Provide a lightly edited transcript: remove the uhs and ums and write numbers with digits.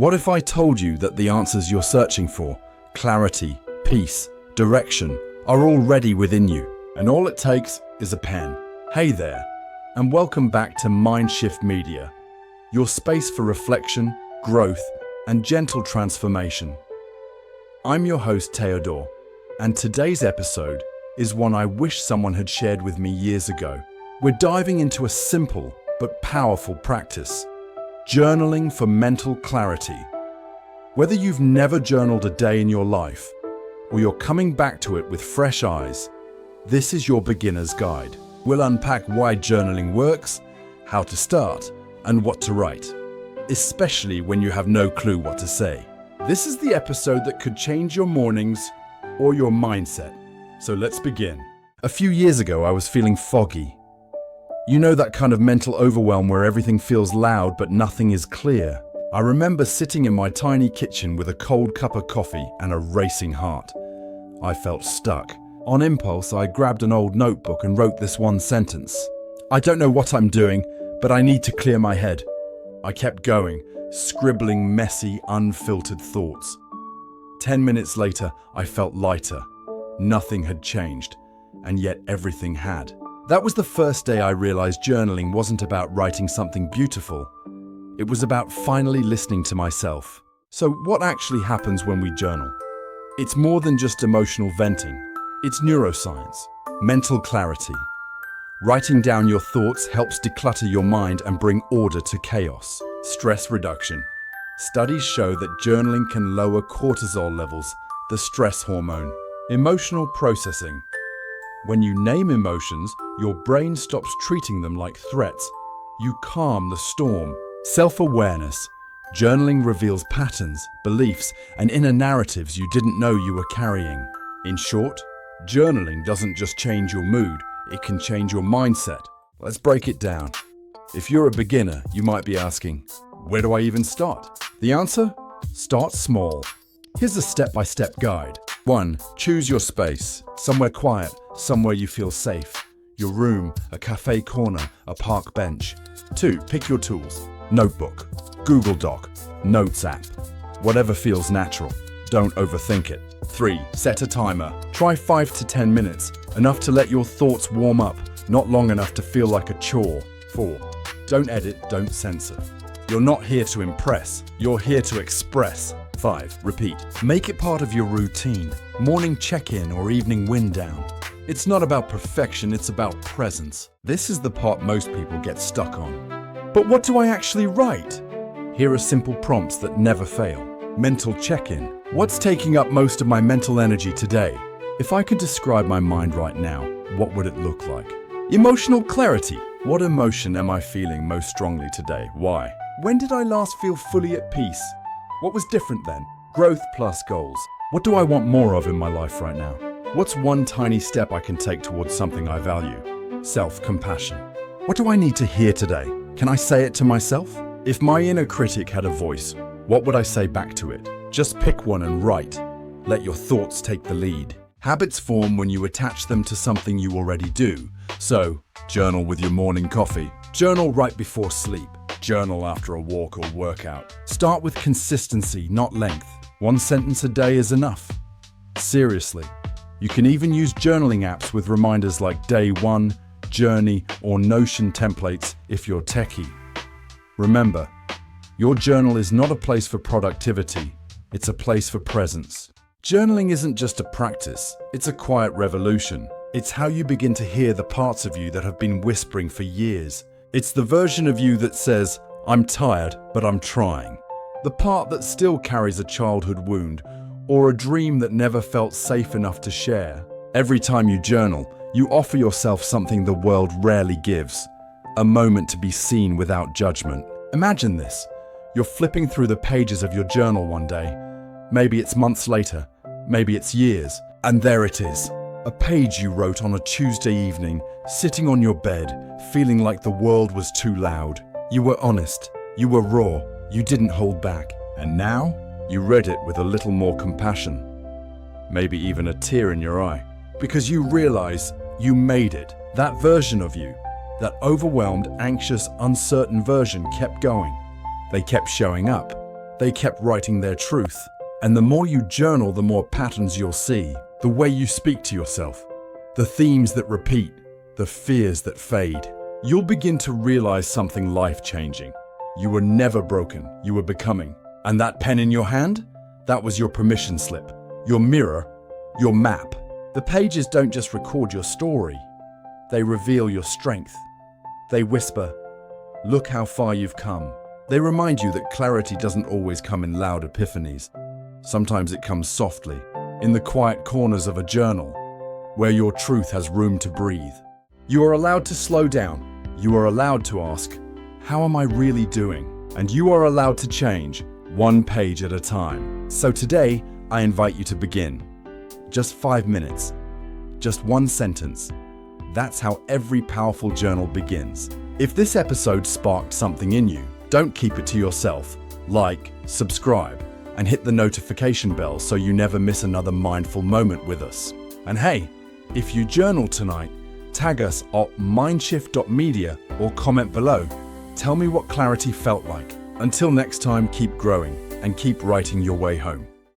What if I told you that the answers you're searching for, clarity, peace, direction, are already within you, and all it takes is a pen? Hey there, and welcome back to MindShift Media, your space for reflection, growth, and gentle transformation. I'm your host, Teodor, and today's episode is one I wish someone had shared with me years ago. We're diving into a simple but powerful practice: journaling for mental clarity. Whether you've never journaled a day in your life, or you're coming back to it with fresh eyes, this is your beginner's guide. We'll unpack why journaling works, how to start, and what to write, especially when you have no clue what to say. This is the episode that could change your mornings or your mindset. So let's begin. A few years ago, I was feeling foggy. You know, that kind of mental overwhelm where everything feels loud but nothing is clear. I remember sitting in my tiny kitchen with a cold cup of coffee and a racing heart. I felt stuck. On impulse, I grabbed an old notebook and wrote this one sentence: "I don't know what I'm doing, but I need to clear my head." I kept going, scribbling messy, unfiltered thoughts. 10 minutes later, I felt lighter. Nothing had changed, and yet everything had. That was the first day I realized journaling wasn't about writing something beautiful. It was about finally listening to myself. So what actually happens when we journal? It's more than just emotional venting. It's neuroscience, mental clarity. Writing down your thoughts helps declutter your mind and bring order to chaos. Stress reduction. Studies show that journaling can lower cortisol levels, the stress hormone. Emotional processing. When you name emotions, your brain stops treating them like threats. You calm the storm. Self-awareness. Journaling reveals patterns, beliefs, and inner narratives you didn't know you were carrying. In short, journaling doesn't just change your mood, it can change your mindset. Let's break it down. If you're a beginner, you might be asking, where do I even start? The answer? Start small. Here's a step-by-step guide. 1. Choose your space. Somewhere quiet, somewhere you feel safe. Your room, a cafe corner, a park bench. 2. Pick your tools. Notebook, Google Doc, Notes app. Whatever feels natural. Don't overthink it. 3. Set a timer. Try 5 to 10 minutes, enough to let your thoughts warm up, not long enough to feel like a chore. 4. Don't edit, don't censor. You're not here to impress, you're here to express. 5. Repeat. Make it part of your routine. Morning check-in or evening wind down. It's not about perfection, it's about presence. This is the part most people get stuck on. But what do I actually write? Here are simple prompts that never fail. Mental check-in. What's taking up most of my mental energy today? If I could describe my mind right now, what would it look like? Emotional clarity. What emotion am I feeling most strongly today? Why? When did I last feel fully at peace? What was different then? Growth plus goals. What do I want more of in my life right now? What's one tiny step I can take towards something I value? Self-compassion. What do I need to hear today? Can I say it to myself? If my inner critic had a voice, what would I say back to it? Just pick one and write. Let your thoughts take the lead. Habits form when you attach them to something you already do. So, journal with your morning coffee. Journal right before sleep. Journal after a walk or workout. Start with consistency, not length. 1 sentence a day is enough. Seriously, you can even use journaling apps with reminders like Day 1, Journey, or Notion templates if you're techie. Remember, your journal is not a place for productivity, it's a place for presence. Journaling isn't just a practice, it's a quiet revolution. It's how you begin to hear the parts of you that have been whispering for years. It's the version of you that says, "I'm tired, but I'm trying." The part that still carries a childhood wound or a dream that never felt safe enough to share. Every time you journal, you offer yourself something the world rarely gives: a moment to be seen without judgment. Imagine this. You're flipping through the pages of your journal one day. Maybe it's months later, maybe it's years, and there it is. A page you wrote on a Tuesday evening, sitting on your bed, feeling like the world was too loud. You were honest, you were raw, you didn't hold back. And now, you read it with a little more compassion. Maybe even a tear in your eye. Because you realize you made it. That version of you, that overwhelmed, anxious, uncertain version kept going. They kept showing up. They kept writing their truth. And the more you journal, the more patterns you'll see. The way you speak to yourself, the themes that repeat, the fears that fade. You'll begin to realize something life-changing. You were never broken, you were becoming. And that pen in your hand? That was your permission slip, your mirror, your map. The pages don't just record your story. They reveal your strength. They whisper, "Look how far you've come." They remind you that clarity doesn't always come in loud epiphanies. Sometimes it comes softly, in the quiet corners of a journal, where your truth has room to breathe. You are allowed to slow down. You are allowed to ask, "How am I really doing?" And you are allowed to change, one page at a time. So today, I invite you to begin. Just 5 minutes. Just one sentence. That's how every powerful journal begins. If this episode sparked something in you, don't keep it to yourself. Like, subscribe, and hit the notification bell so you never miss another mindful moment with us. And hey, if you journal tonight, tag us at mindshift.media or comment below. Tell me what clarity felt like. Until next time, keep growing and keep writing your way home.